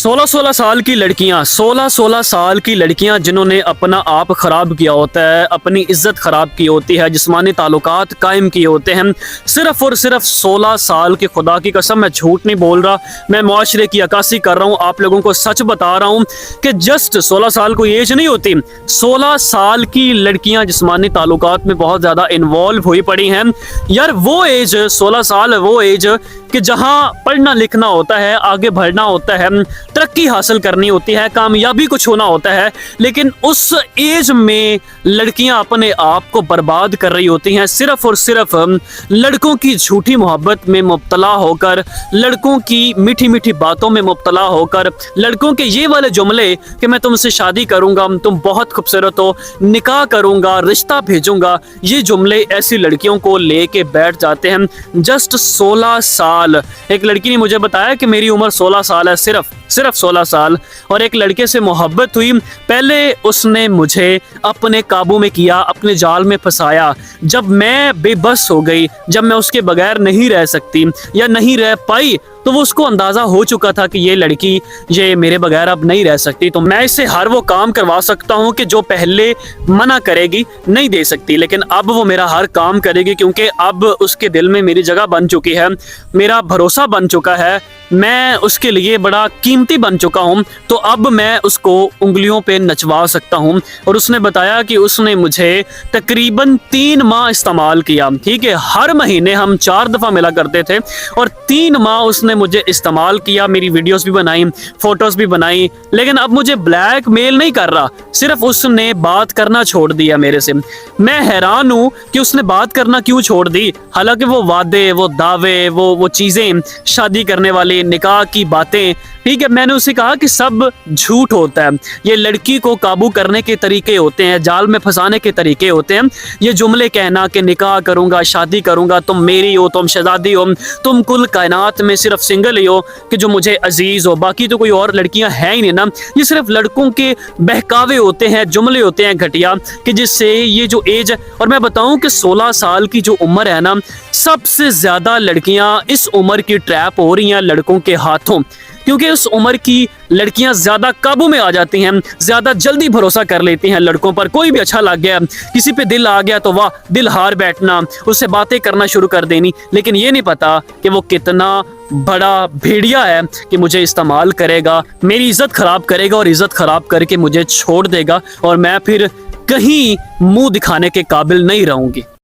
16-16 साल की लड़कियां 16-16 साल की लड़कियां जिन्होंने अपना आप ख़राब किया होता है, अपनी इज्जत ख़राब की होती है, जिस्मानी ताल्लुकात कायम किए होते हैं, सिर्फ़ और सिर्फ 16 साल की। खुदा की कसम मैं झूठ नहीं बोल रहा, मैं मुआशरे की अक्कासी कर रहा हूँ, आप लोगों को सच बता रहा हूँ कि जस्ट 16 साल कोई एज नहीं होती। 16 साल की लड़कियां जिस्मानी ताल्लुकात में बहुत ज़्यादा इन्वॉल्व हुई पड़ी हैं। यार वो एज 16 साल, वो एज कि जहाँ पढ़ना लिखना होता है, आगे बढ़ना होता है, तरक्की हासिल करनी होती है, कामयाबी कुछ होना होता है, लेकिन उस एज में लड़कियां अपने आप को बर्बाद कर रही होती हैं, सिर्फ और सिर्फ लड़कों की झूठी मोहब्बत में मुब्तला होकर, लड़कों की मीठी मीठी बातों में मुब्तला होकर, लड़कों के ये वाले जुमले कि मैं तुमसे शादी करूंगा, तुम बहुत खूबसूरत हो, निकाह करूंगा, रिश्ता भेजूंगा, ये जुमले ऐसी लड़कियों को लेके बैठ जाते हैं। जस्ट 16 साल। एक लड़की ने मुझे बताया कि मेरी उम्र 16 साल है, सिर्फ 16 साल, और एक लड़के से मोहब्बत हुई। पहले उसने मुझे अपने काबू में किया, अपने जाल में फंसाया। जब मैं बेबस हो गई, जब मैं उसके बगैर नहीं रह सकती या नहीं रह पाई, तो वो उसको अंदाज़ा हो चुका था कि ये लड़की ये मेरे बगैर अब नहीं रह सकती, तो मैं इससे हर वो काम करवा सकता हूँ कि जो पहले मना करेगी, नहीं दे सकती, लेकिन अब वो मेरा हर काम करेगी, क्योंकि अब उसके दिल में मेरी जगह बन चुकी है, मेरा भरोसा बन चुका है, मैं उसके लिए बड़ा कीमती बन चुका हूँ, तो अब मैं उसको उंगलियों पे नचवा सकता हूँ। और उसने बताया कि उसने मुझे तकरीबन 3 माह इस्तेमाल किया। ठीक है, हर महीने हम 4 दफ़ा मिला करते थे और 3 माह उसने मुझे इस्तेमाल किया, मेरी वीडियोस भी बनाई, फोटोज भी बनाई, लेकिन अब मुझे ब्लैक मेल नहीं कर रहा, सिर्फ उसने बात करना छोड़ दिया मेरे से। मैं हैरान हूँ कि उसने बात करना क्यों छोड़ दी, हालांकि वो वादे, वो दावे, वो चीज़ें, शादी करने वाली, निकाह की बातें, ठीक है, मैंने उसे कहा कि सब झूठ होता है, ये लड़की को काबू करने के तरीके होते हैं, जाल में फंसाने के तरीके होते हैं। ये जुमले कहना कि निकाह करूंगा, शादी करूंगा, तुम मेरी हो, तुम शहजादी हो, तुम कुल कायनात में सिर्फ सिंगल ही हो कि जो मुझे अजीज हो, बाकी तो कोई और लड़कियां हैं ही नहीं ना, ये सिर्फ लड़कों के बहकावे होते हैं, जुमले होते हैं घटिया, कि जिससे ये जो एज, और मैं बताऊं कि 16 साल की जो उम्र है ना, सबसे ज्यादा लड़कियां इस उम्र की ट्रैप हो रही हैं लड़कों के हाथों, क्योंकि उस उम्र की लड़कियां ज्यादा काबू में आ जाती हैं, ज्यादा जल्दी भरोसा कर लेती हैं लड़कों पर। कोई भी अच्छा लग गया, किसी पे दिल आ गया तो वाह, दिल हार बैठना, उससे बातें करना शुरू कर देनी, लेकिन ये नहीं पता कि वो कितना बड़ा भेड़िया है कि मुझे इस्तेमाल करेगा, मेरी इज्जत खराब करेगा और इज्जत खराब करके मुझे छोड़ देगा, और मैं फिर कहीं मुंह दिखाने के काबिल नहीं रहूंगी।